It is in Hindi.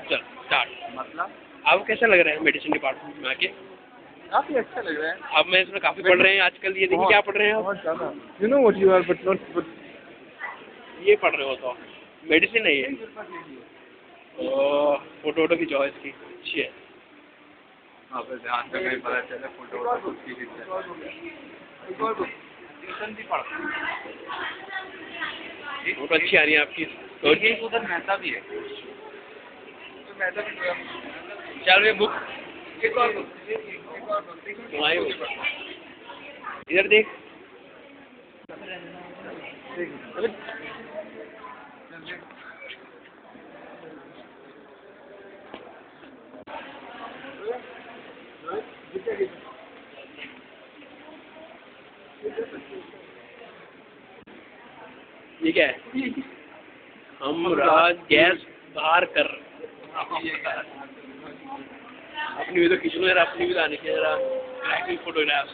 चल स्टार्ट। मतलब आपको कैसा लग रहा है मेडिसिन डिपार्टमेंट में आके? काफी अच्छा लग रहा है। अब मैं इसमें काफी पढ़ रहे हैं आजकल, ये देखिए क्या पढ़ रहे हैं आप? बहुत ज्यादा। You know what you are but not but ये पढ़ रहे हो तो मेडिसिन है ये। ओह, फोटो वोटो खिंचवाओ इसकी, अच्छी है। वहाँ पे ध्यान से नहीं पता चले फोटो खुद की फोटो अच्छी आ रही है आपकी। तो उधर मेहता भी है। चल वे बुक इधर देख। ये क्या है? हम राज गैस बाहर कर। अपनी भी तो खींच लो यार, अपनी भी लाने की जरा फोटोग्राफ्स।